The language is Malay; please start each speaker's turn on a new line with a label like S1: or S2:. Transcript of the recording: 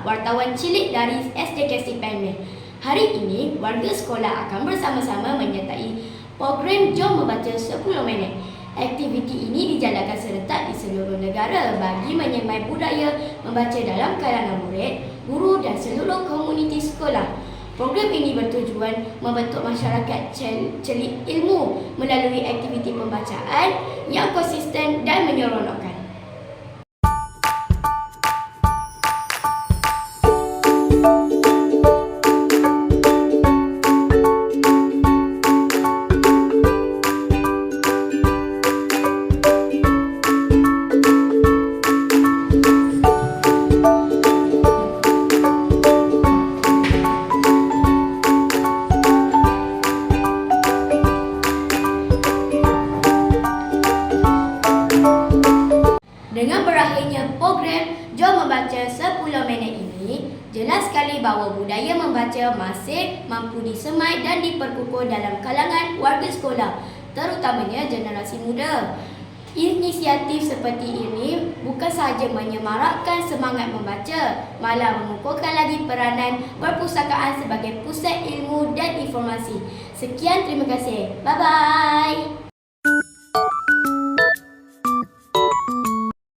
S1: Syah, wartawan cilik dari SDKC Penmen. Hari ini, warga sekolah akan bersama-sama menyertai program Jom Membaca 10 Minit. Aktiviti ini dijalankan serentak di seluruh negara bagi menyemai budaya membaca dalam kalangan murid, guru dan seluruh komuniti sekolah. Program ini bertujuan membentuk masyarakat celik ilmu melalui aktiviti pembacaan yang konsisten dan menyeronokkan. Dengan berakhirnya program Jom Membaca 10 Minit ini, jelas sekali bahawa budaya membaca masih mampu disemai dan diperkukuh dalam kalangan warga sekolah, terutamanya generasi muda. Inisiatif seperti ini bukan sahaja menyemarakkan semangat membaca, malah mengukuhkan lagi peranan perpustakaan sebagai pusat ilmu dan informasi. Sekian, terima kasih. Bye-bye.